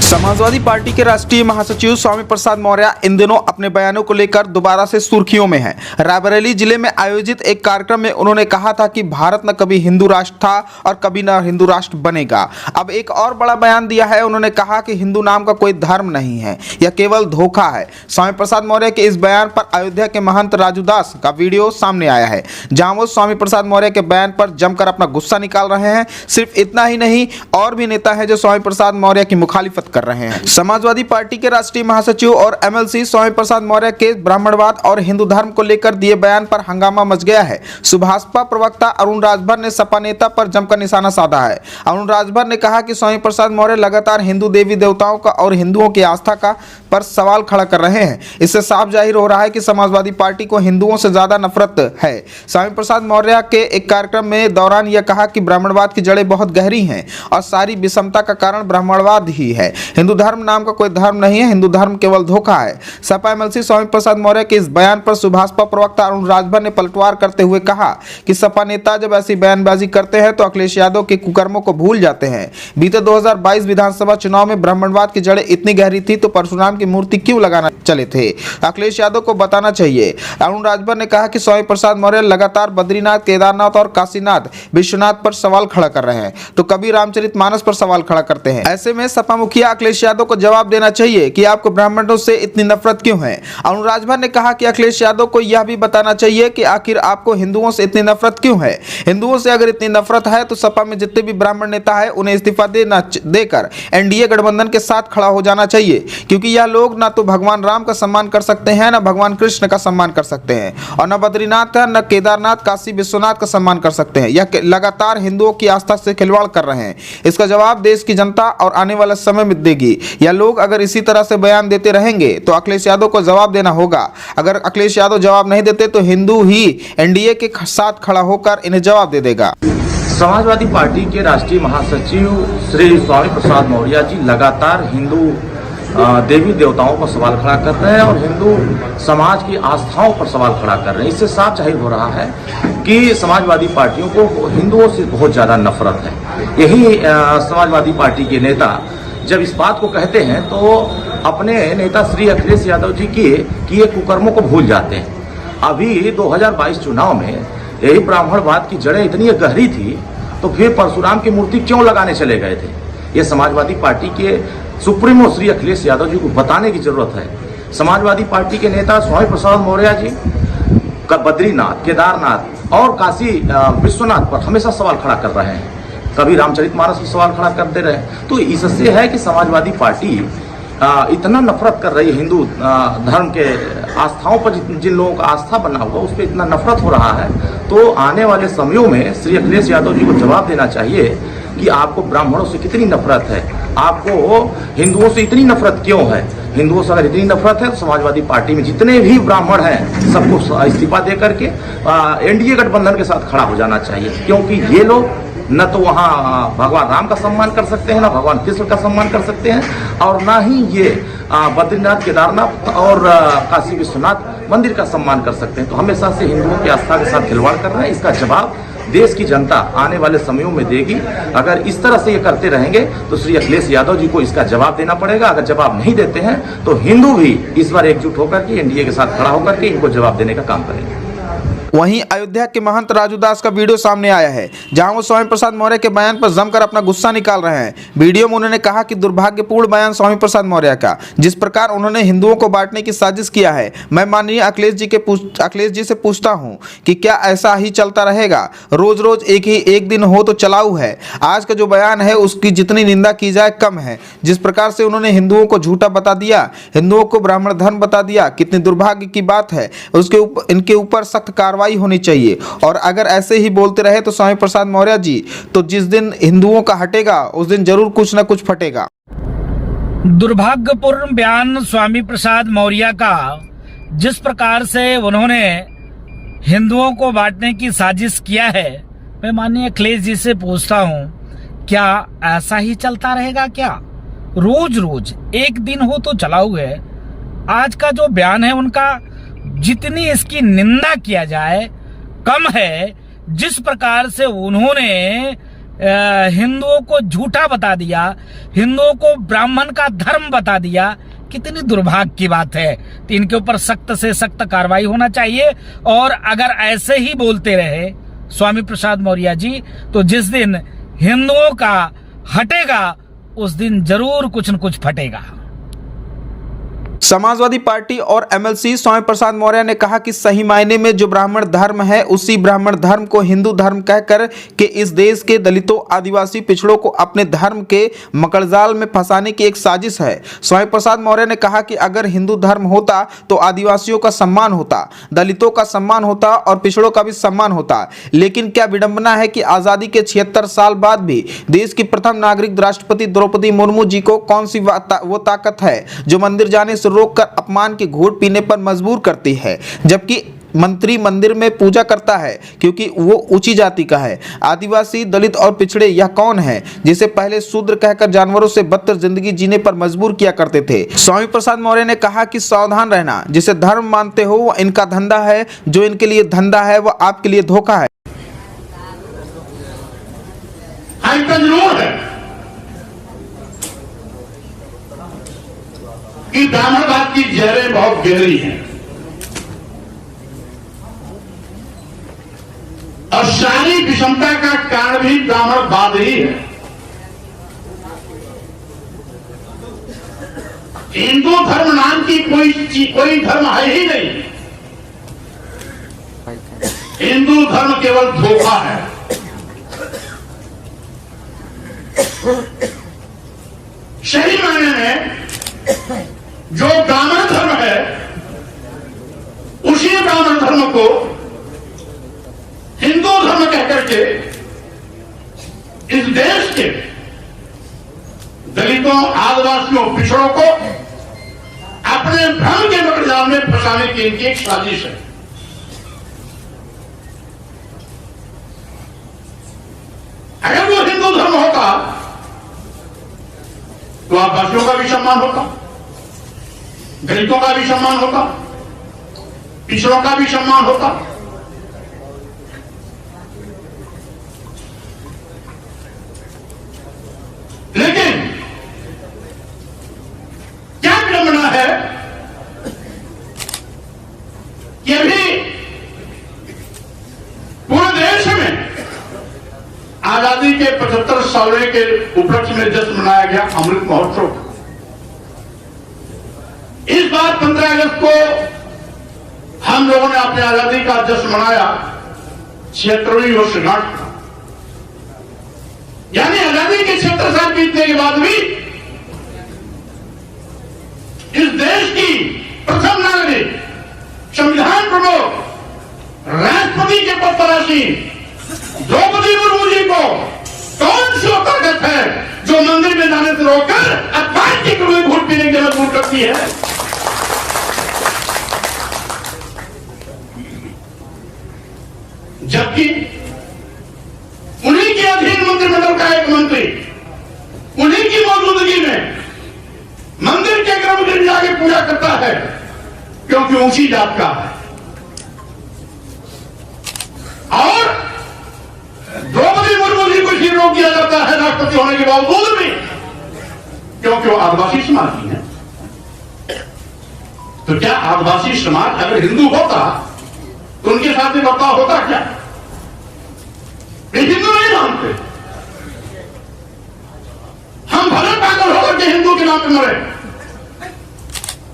Samajwadi party के राष्ट्रीय महासचिव स्वामी प्रसाद मौर्य इन दिनों अपने बयानों को लेकर दोबारा से सुर्खियों में हैं। रायबरेली जिले में आयोजित एक कार्यक्रम में उन्होंने कहा था कि भारत न कभी हिंदू राष्ट्र था और कभी न हिंदू राष्ट्र बनेगा। अब एक और बड़ा बयान दिया है। उन्होंने कहा कि हिंदू नाम का कोई धर्म नहीं है, यह केवल धोखा है। स्वामी प्रसाद मौर्य के इस बयान पर अयोध्या के महंत राजू दास का वीडियो सामने आया है, जहां वो स्वामी प्रसाद मौर्य के बयान पर जमकर अपना गुस्सा निकाल रहे हैं। सिर्फ इतना ही नहीं, और भी नेता है जो स्वामी प्रसाद मौर्य की मुखालिफत कर रहे हैं। समाजवादी पार्टी के राष्ट्रीय महासचिव और एमएलसी स्वामी प्रसाद मौर्य के ब्राह्मणवाद और हिंदू धर्म को लेकर दिए बयान पर हंगामा मच गया है। सुभाषपा प्रवक्ता अरुण राजभर ने सपा नेता पर जमकर निशाना साधा है। अरुण राजभर ने कहा कि स्वामी प्रसाद मौर्य लगातार हिंदू देवी देवताओं का और हिंदुओं की आस्था का पर सवाल खड़ा कर रहे हैं। इससे साफ जाहिर हो रहा है कि समाजवादी पार्टी को हिंदुओं से ज्यादा नफरत है। स्वामी प्रसाद मौर्य के एक कार्यक्रम में दौरान यह कहा कि ब्राह्मणवाद की जड़ें बहुत गहरी हैं और सारी विषमता का कारण ब्राह्मणवाद ही है। हिंदू धर्म नाम का कोई धर्म नहीं है, हिंदू धर्म केवल धोखा है। सपा एमएलसी स्वामी प्रसाद मौर्य के इस बयान पर सुभाषपा प्रवक्ता अरुण राजभर ने पलटवार करते हुए कहा कि सपा नेता जब ऐसी बयानबाजी करते हैं तो अखिलेश यादव के कुकर्मों को भूल जाते हैं। बीते 2022 विधानसभा चुनाव में ब्राह्मणवाद की जड़ें इतनी गहरी थी तो परशुराम की मूर्ति क्यों लगाना चले थे? अखिलेश यादव को बताना चाहिए। अरुण राजभर ने कहा कि स्वामी प्रसाद मौर्य लगातार बद्रीनाथ, केदारनाथ और काशीनाथ, विश्वनाथ पर सवाल खड़ा कर रहे हैं तो कभी रामचरितमानस पर सवाल खड़ा करते हैं। ऐसे में सपा मुखिया अखिलेश यादव को जवाब देना चाहिए कि आपको ब्राह्मणों से इतनी नफरत क्यों है। अरुण राजभर ने कहा कि अखिलेश यादव को यह भी बताना चाहिए कि आखिर आपको हिंदुओं से इतनी नफरत क्यों है। हिंदुओं से अगर इतनी नफरत है तो सपा में जितने भी ब्राह्मण नेता है उन्हें इस्तीफा देकर एनडीए गठबंधन के साथ खड़ा हो जाना चाहिए, क्योंकि यह लोग ना तो भगवान राम का सम्मान कर सकते हैं, न भगवान कृष्ण का सम्मान कर सकते हैं और न बद्रीनाथ का, न केदारनाथ, काशी विश्वनाथ का सम्मान कर सकते हैं। यह लगातार हिंदुओं की आस्था से खिलवाड़ कर रहे हैं। इसका जवाब देश की जनता और आने वाले समय में देगी। यह लोग अगर इसी तरह से बयान देते रहेंगे तो अखिलेश यादव को जवाब देना होगा। अगर अखिलेश यादव जवाब नहीं देते तो हिंदू ही एनडीए के साथ खड़ा होकर इन्हें जवाब दे देगा। समाजवादी पार्टी के राष्ट्रीय महासचिव श्री स्वामी प्रसाद मौर्य जी लगातार हिंदू देवी देवताओं पर सवाल खड़ा कर रहे हैं और हिंदू समाज की आस्थाओं पर सवाल खड़ा कर रहे हैं। इससे साफ जाहिर हो रहा है कि समाजवादी पार्टियों को हिंदुओं से बहुत ज़्यादा नफरत है। यही समाजवादी पार्टी के नेता जब इस बात को कहते हैं तो अपने नेता श्री अखिलेश यादव जी किए कुकर्मों को भूल जाते हैं। अभी 2022 चुनाव में यही ब्राह्मणवाद की जड़ें इतनी गहरी थी तो फिर परशुराम की मूर्ति क्यों लगाने चले गए थे? ये समाजवादी पार्टी के सुप्रीमो श्री अखिलेश यादव जी को बताने की जरूरत है। समाजवादी पार्टी के नेता स्वामी प्रसाद मौर्य जी का बद्रीनाथ, केदारनाथ और काशी विश्वनाथ पर हमेशा सवाल खड़ा कर रहे हैं, कभी रामचरितमानस पर सवाल खड़ा करते रहे। तो इससे है कि समाजवादी पार्टी इतना नफरत कर रही है हिंदू धर्म के आस्थाओं पर। जिन लोगों का आस्था बना हुआ उस पर इतना नफरत हो रहा है तो आने वाले समयों में श्री अखिलेश यादव जी को जवाब देना चाहिए कि आपको ब्राह्मणों से कितनी नफरत है, आपको हिंदुओं से इतनी नफरत क्यों है। हिंदुओं से अगर इतनी नफरत है तो समाजवादी पार्टी में जितने भी ब्राह्मण हैं सबको इस्तीफा दे करके एनडीए गठबंधन के साथ खड़ा हो जाना चाहिए, क्योंकि ये लोग न तो वहाँ भगवान राम का सम्मान कर सकते हैं, न भगवान कृष्ण का सम्मान कर सकते हैं और ना ही ये बद्रीनाथ, केदारनाथ और काशी विश्वनाथ मंदिर का सम्मान कर सकते हैं। तो हमेशा से हिंदुओं की आस्था के साथ खिलवाड़ कर रहे हैं। इसका जवाब देश की जनता आने वाले समयों में देगी। अगर इस तरह से ये करते रहेंगे तो श्री अखिलेश यादव जी को इसका जवाब देना पड़ेगा। अगर जवाब नहीं देते हैं तो हिंदू भी इस बार एकजुट होकर के एनडीए के साथ खड़ा होकर के इनको जवाब देने का काम करेंगे। वहीं अयोध्या के महंत राजू दास का वीडियो सामने आया है, जहां वो स्वामी प्रसाद मौर्य के बयान पर जमकर अपना गुस्सा निकाल रहे हैं। वीडियो में उन्होंने कहा कि दुर्भाग्यपूर्ण बयान स्वामी प्रसाद मौर्य का, जिस प्रकार उन्होंने हिंदुओं को बांटने की साजिश किया है। मैं माननीय अखिलेश जी से पूछता हूं कि क्या ऐसा ही चलता रहेगा? रोज रोज एक दिन हो तो चलाऊ है। आज का जो बयान है उसकी जितनी निंदा की जाए कम है। जिस प्रकार से उन्होंने हिंदुओं को झूठा बता दिया, हिंदुओं को ब्राह्मण धर्म बता दिया, कितनी दुर्भाग्य की बात है। इनके ऊपर सख्त कार्रवाई होनी चाहिए और अगर ऐसे ही बोलते रहे तो स्वामी प्रसाद मौर्य जी तो जिस दिन हिंदुओं का हटेगा उस दिन जरूर कुछ न कुछ फटेगा। दुर्भाग्यपूर्ण बयान स्वामी प्रसाद मौर्य का, जिस प्रकार से उन्होंने हिंदुओं को बांटने की साजिश किया है। मैं माननीय अखिलेश जी से पूछता हूं, क्या ऐसा ही चलता रहेगा? क्या रोज रोज एक दिन हो तो चलाऊ है? आज का जो बयान है उनका, जितनी इसकी निंदा किया जाए कम है। जिस प्रकार से उन्होंने हिंदुओं को झूठा बता दिया, हिंदुओं को ब्राह्मण का धर्म बता दिया, कितनी दुर्भाग्य की बात है। तो इनके ऊपर सख्त से सख्त कार्रवाई होना चाहिए। और अगर ऐसे ही बोलते रहे स्वामी प्रसाद मौर्य जी, तो जिस दिन हिंदुओं का हटेगा उस दिन जरूर कुछ न कुछ फटेगा। समाजवादी पार्टी और एमएलसी स्वामी प्रसाद मौर्य ने कहा कि सही मायने में जो ब्राह्मण धर्म है, उसी ब्राह्मण धर्म को हिंदू धर्म कहकर के इस देश के दलितों, आदिवासी पिछड़ों को अपने धर्म के मकड़जाल में फंसाने की एक साजिश है। स्वामी प्रसाद मौर्य ने कहा कि अगर हिंदू धर्म होता तो आदिवासियों का सम्मान होता, दलितों का सम्मान होता और पिछड़ों का भी सम्मान होता। लेकिन क्या विडंबना है कि आजादी के 76 साल बाद भी देश की प्रथम नागरिक राष्ट्रपति द्रौपदी मुर्मू जी को कौन सी वो ताकत है जो मंदिर जाने से रोककर अपमान की घूंट पीने पर मजबूर करती है, जबकि मंत्री मंदिर में पूजा करता है क्योंकि वो ऊंची जाति का है। आदिवासी, दलित और पिछड़े यह कौन है जिसे पहले शूद्र कहकर जानवरों से बदतर जिंदगी जीने पर मजबूर किया करते थे। स्वामी प्रसाद मौर्य ने कहा कि सावधान रहना, जिसे धर्म मानते हो वो इनका धंधा है, जो इनके लिए धंधा है वो आपके लिए धोखा है। जरूर है कि ब्राह्मणवाद की जहरें बहुत गहरी हैं और सारी विषमता का कारण भी ब्राह्मणवाद ही है। हिंदू धर्म नाम की कोई धर्म है ही नहीं। हिंदू धर्म केवल धोखा है। सही मायने में जो ब्राह्मण धर्म है, उसी ब्राह्मण धर्म को हिंदू धर्म कहकर के इस देश के दलितों, आदिवासियों, पिछड़ों को अपने भ्रम के मकड़जाल में फंसाने की इनकी एक साजिश है। अगर वो हिंदू धर्म होता तो आदिवासियों का भी सम्मान होता, दलितों का भी सम्मान होता, पिछड़ों का भी सम्मान होता। लेकिन क्या विडंबना है कि अभी पूरे देश में आजादी के 75 साल के उपलक्ष्य में जश्न मनाया गया अमृत महोत्सव। इस बार 15 अगस्त को हम लोगों ने अपनी आजादी का जश्न मनाया 76वीं वर्षगांठ, यानी आजादी के 76 साल बीतने के बाद भी इस देश की प्रथम नागरिक, संविधान प्रमुख, राष्ट्रपति के पद पर आसीन द्रौपदी मुर्मू जी को कौन सी ताकत है जो मंदिर में जाने से रोककर अपमान की घूंट पीने के मजबूर करती है। जबकि उन्हीं के अधीन मंत्रिमंडल का एक मंत्री उन्हीं की मौजूदगी में मंदिर के गर्भगृह में जाके पूजा करता है क्योंकि ऊंची जात का है, और द्रौपदी मुर्मू जी को ही रोक दिया जाता है राष्ट्रपति होने के बावजूद भी क्योंकि वो आदिवासी समाज की है। तो क्या आदिवासी समाज अगर हिंदू होता तो उनके साथ में बर्ताव होता क्या? ये हिंदू नहीं मानते। हम भले पागल होकर के हिंदू के नाम पे मरे,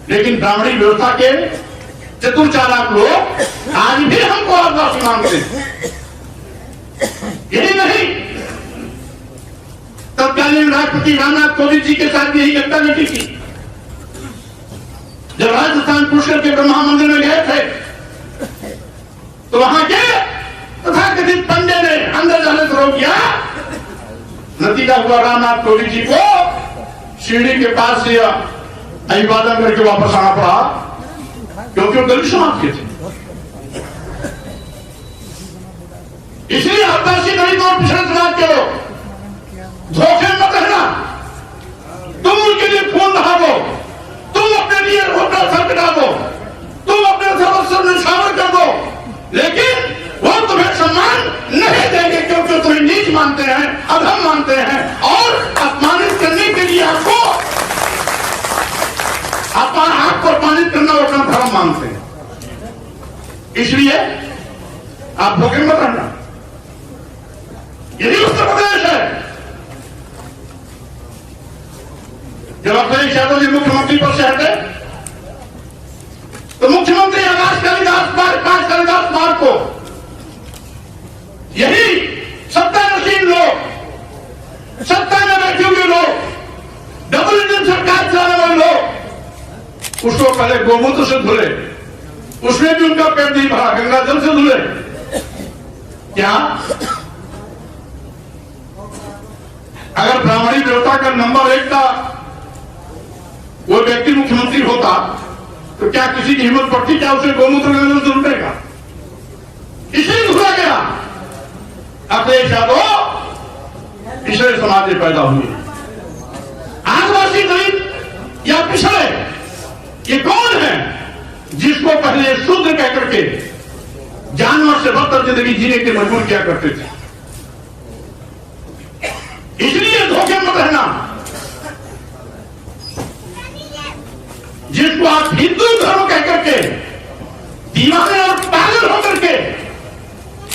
लेकिन ब्राह्मणी व्यवस्था के चतुर चालाक लोग आज भी हमको आदिवासी मानते हैं। यही नहीं, तत्कालीन राष्ट्रपति रामनाथ कोविंद जी के साथ यही घटना घटी थी। जब राजस्थान पुष्कर के ब्रह्मा मंदिर में गए थे तो वहां के तथाकथित पंडे ने अंदर जाने से रोक दिया। नतीजा हुआ रामनाथ कोविंद जी को सीढ़ी के पास से अभिवादन करके वापस आना पड़ा क्योंकि वो दलित समाज के थे। इसलिए आदिवासी, दलित और पिछड़े समाज के लोग धोखे मत रहना। तुम उनके लिए खून बहा दो, तुम अपने लिए अपना सर कटा दो, तुम अपने सर्वस्व निछावर कर दो, लेकिन वो तुम्हें सम्मान नहीं देंगे क्योंकि तुम्हें नीच मानते हैं, अखिलेश यादव जी मुख्यमंत्री पद से हटे तो मुख्यमंत्री आकाश कालिदास मार्ग को यही सत्ता नशीन लोग, सत्ता में बैठे हुए लोग, डबल इंजन सरकार चलाने वाले लोग उसको पहले गोमूत्र से धुले, उसमें भी उनका पेट नहीं भरा, गंगा जल से धुले। क्या अगर ब्राह्मणी देवता का नंबर 1 का वो व्यक्ति मुख्यमंत्री होता तो क्या किसी की हिम्मत पड़ती क्या उसे गोमूत्र गंगा जल धुलने का? इसलिए धुला गया। अखिलेश यादव पिछड़े समाज में पैदा हुए, आदिवासी गरीब या पिछड़े, ये कौन है जिसको पहले शूद्र कह करके जानवर से बदतर जिंदगी जीने के मजबूर किया करते थे? इसलिए धोखे मत रहना। जिसको आप हिंदू धर्म कह करके दीवाने और पागल होकर के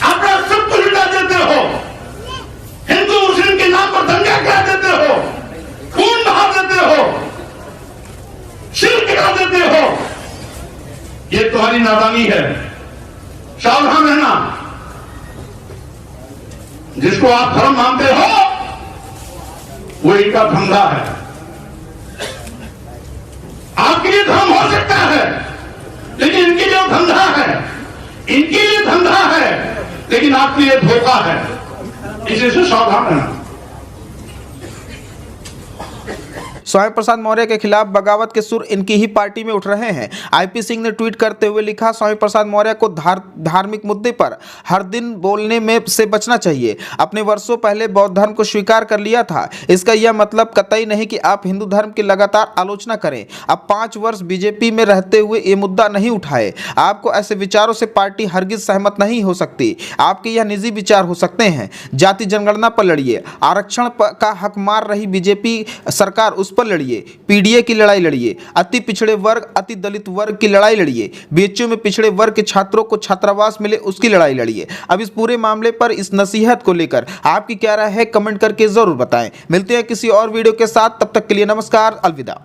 अपना सब कुछ लुटा देते हो, हिंदू मुस्लिम के नाम पर दंगा करा देते हो, खून बहा देते हो, शिर्क करा देते हो, ये तुम्हारी नादानी है। सावधान रहना। जिसको आप धर्म मानते हो वो इनका धंधा है। आपके लिए धर्म हो सकता है लेकिन इनके लिए धंधा है, इनके लिए धंधा है लेकिन आपके लिए धोखा है। इसी से सावधान रहना। स्वामी प्रसाद मौर्य के खिलाफ बगावत के सुर इनकी ही पार्टी में उठ रहे हैं। आईपी सिंह ने ट्वीट करते हुए लिखा, स्वामी प्रसाद मौर्य को धार्मिक मुद्दे पर हर दिन बोलने में से बचना चाहिए। अपने वर्षों पहले बौद्ध धर्म को स्वीकार कर लिया था। इसका यह मतलब कतई नहीं कि आप हिंदू धर्म की लगातार आलोचना करें। अब 5 वर्ष बीजेपी में रहते हुए ये मुद्दा नहीं उठाए। आपको ऐसे विचारों से पार्टी हरगिज सहमत नहीं हो सकती। आपके यह निजी विचार हो सकते हैं। जाति जनगणना पर लड़िए, आरक्षण का हक मार रही बीजेपी सरकार उस पर लड़िए, पीडीए की लड़ाई लड़िए, अति पिछड़े वर्ग अति दलित वर्ग की लड़ाई लड़िए, बीएचयू में पिछड़े वर्ग के छात्रों को छात्रावास मिले उसकी लड़ाई लड़िए। अब इस पूरे मामले पर, इस नसीहत को लेकर आपकी क्या राय है कमेंट करके जरूर बताएं। मिलते हैं किसी और वीडियो के साथ, तब तक के लिए नमस्कार, अलविदा।